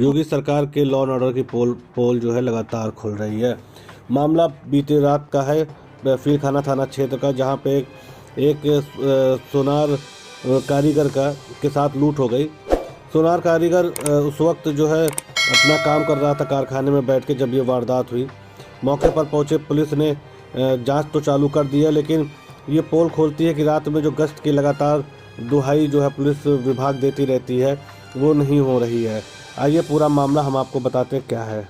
योगी सरकार के law and order की पोल जो है लगातार खुल रही है। मामला बीते रात का है फीलखाना थाना क्षेत्र का, जहां पे एक सोनार कारीगर के साथ लूट हो गई। सोनार कारीगर उस वक्त जो है अपना काम कर रहा था कारखाने में बैठ के, जब ये वारदात हुई। मौके पर पहुंचे पुलिस ने जांच तो चालू कर दी है, लेकिन ये पोल खोलती है कि रात में जो गश्त की लगातार दुहाई जो है पुलिस विभाग देती रहती है वो नहीं हो रही है। आइए पूरा मामला हम आपको बताते हैं क्या है।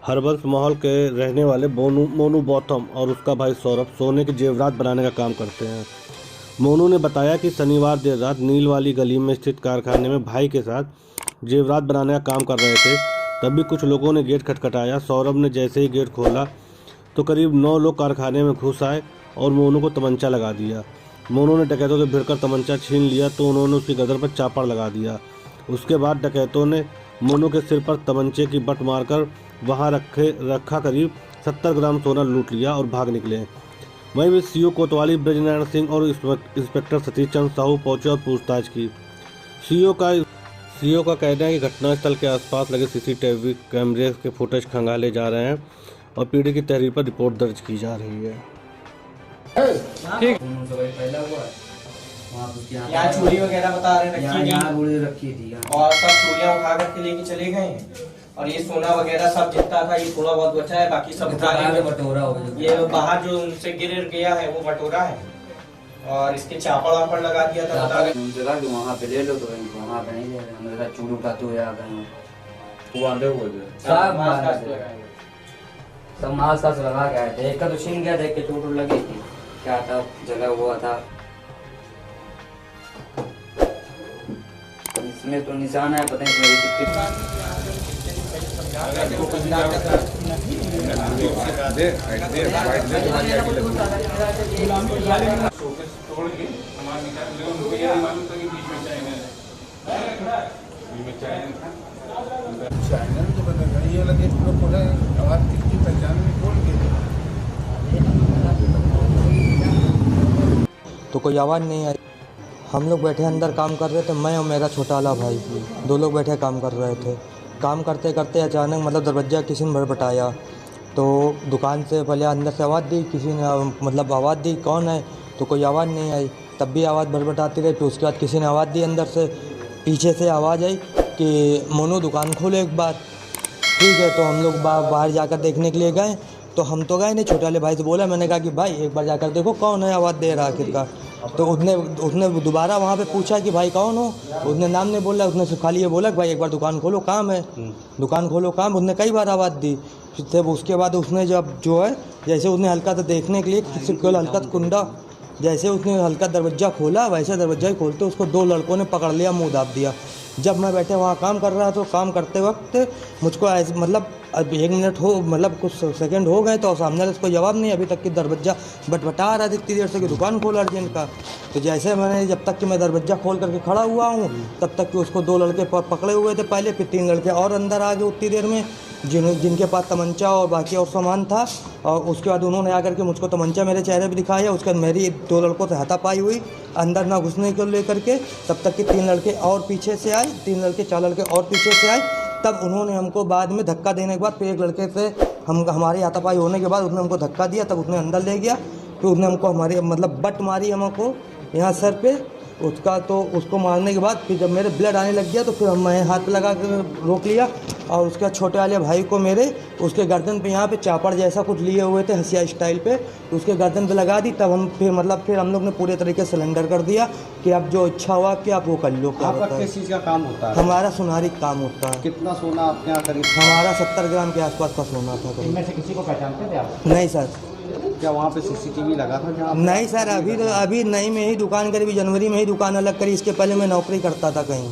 हरबंस महल के रहने वाले मोनू बौथम और उसका भाई सौरभ सोने के जेवरात बनाने का काम करते हैं। मोनू ने बताया कि शनिवार देर रात नील वाली गली में स्थित कारखाने में भाई के साथ जेवरात बनाने का काम कर रहे थे, तभी कुछ लोगों ने गेट खटखटाया। सौरभ ने जैसे ही गेट खोला तो करीब 9 लोग कारखाने में घुस आए और मोनू को तमंचा लगा दिया। मोनू ने डकैतों से भिड़कर तमंचा छीन लिया तो उन्होंने उसकी गर्दन पर चापड़ लगा दिया। उसके बाद डकैतों ने मोनू के सिर पर तमंचे की बट मारकर वहां रखा करीब 70 ग्राम सोना लूट लिया और भाग निकले। वहीं भी सीओ कोतवाली ब्रजनारायण सिंह और इंस्पेक्टर सतीश चंद्र साहू पहुंचे और पूछताछ की। सीओ का कहना है कि घटनास्थल के आसपास लगे सीसीटीवी कैमरे के फुटेज खंगाले जा रहे हैं और पीड़ित की तहरीर पर रिपोर्ट दर्ज की जा रही है। ठीक। यहाँ चूड़ी वगैरह बता रहे रखी थी और सब चूड़ियाँ उठा करके लेके चले गए और ये सोना वगैरह सब जितना था ये थोड़ा बहुत बचा है, बाकी सब बटोरा हो गया। ये बाहर जो उनसे गिर गया है वो बटोरा है और इसके चापड़ वापड़ लगा दिया था। वहाँ पे ले लो तो वहाँ पे नहीं ले रहे, चूड़ी उठाते हुए आ गए। सब मास्क लगा के आए थे, एक का तो छीन गया था, एक के चोट लगी थी, क्या था जला हुआ था। इसमें तो निशान है, पता नहीं तो कोई आवाज़ नहीं आई। हम लोग बैठे अंदर काम कर रहे थे, मैं और मेरा छोटा वाला भाई 2 लोग बैठे काम कर रहे थे। काम करते करते अचानक दरवाज़ा किसी ने भटभटाया तो दुकान से पहले अंदर से आवाज़ दी, किसी ने आवाज़ दी कौन है, तो कोई आवाज़ नहीं आई। तब भी आवाज़ भटभटाती रही। फिर उसके बाद किसी ने आवाज़ दी अंदर से, पीछे से आवाज़ आई कि मोनू दुकान खोलो एक बार। ठीक है, तो हम लोग बाहर जाकर देखने के लिए गए। तो हम तो गए नहीं, छोटे वाले भाई से बोला, मैंने कहा कि भाई एक बार जाकर देखो कौन है आवाज़ दे रहा है आखिर का। तो उसने दोबारा वहाँ पे पूछा कि भाई कौन हो। उसने नाम नहीं बोला, उसने सिर्फ खाली ये बोला कि भाई एक बार दुकान खोलो काम है, दुकान खोलो काम। उसने कई बार आवाज़ दी। फिर उसके बाद उसने जब जो है जैसे उसने हल्का सा देखने के लिए केवल हल्का कुंडा, जैसे उसने हल्का दरवाज़ा खोला वैसे दरवाज़ा ही खोलते उसको 2 लड़कों ने पकड़ लिया, मुँह दाब दिया। जब मैं बैठे वहाँ काम कर रहा था तो काम करते वक्त मुझको अब 1 मिनट हो कुछ सेकंड हो गए तो सामने उसको जवाब नहीं, अभी तक कि दरवाज़ा बटबटा रहा था इतनी देर से कि दुकान खोला अर्जेंट का। तो जैसे मैंने जब तक कि मैं दरवाज़ा खोल करके खड़ा हुआ हूँ तब तक कि उसको 2 लड़के पकड़े हुए थे पहले, फिर 3 लड़के और अंदर आ गए उतनी देर में जिनके पास तमंचा और बाकी और सामान था। और उसके बाद उन्होंने आकर के मुझको तमंचा मेरे चेहरे पे दिखाया। उसके बाद मेरी 2 लड़कों से हाथापाई हुई अंदर ना घुसने को लेकर के। तब तक कि 3 लड़के और पीछे से आए, 4 लड़के और पीछे से आए। तब उन्होंने हमको बाद में धक्का देने के बाद फिर एक लड़के से हमारी हाथापाई होने के बाद उसने हमको धक्का दिया, तब उसने अंदर ले गया। फिर उसने हमको हमारी बट मारी हमको यहाँ सर पे उसका। तो उसको मारने के बाद फिर जब मेरे ब्लड आने लग गया तो फिर मैं हाथ लगा कर रोक लिया और उसके छोटे वाले भाई को मेरे उसके गर्दन पे यहाँ पे चापड़ जैसा कुछ लिए हुए थे हसिया स्टाइल पे, तो उसके गर्दन पे लगा दी। तब हम फिर हम लोग ने पूरे तरीके से सरेंडर कर दिया कि अब जो इच्छा हुआ कि आप वो कर लो। आपका किस चीज़ का काम होता है? हमारा सुनारी काम होता है। कितना सोना आपके यहाँ करीब? हमारा 70 ग्राम के आसपास का सोना था। इनमें से किसी को पहचानते थे आप? नहीं सर। क्या वहाँ पे सीसीटीवी लगा था जहाँ? नहीं सर, अभी नई में ही दुकान करी, जनवरी में ही दुकान अलग करी। इसके पहले मैं नौकरी करता था कहीं।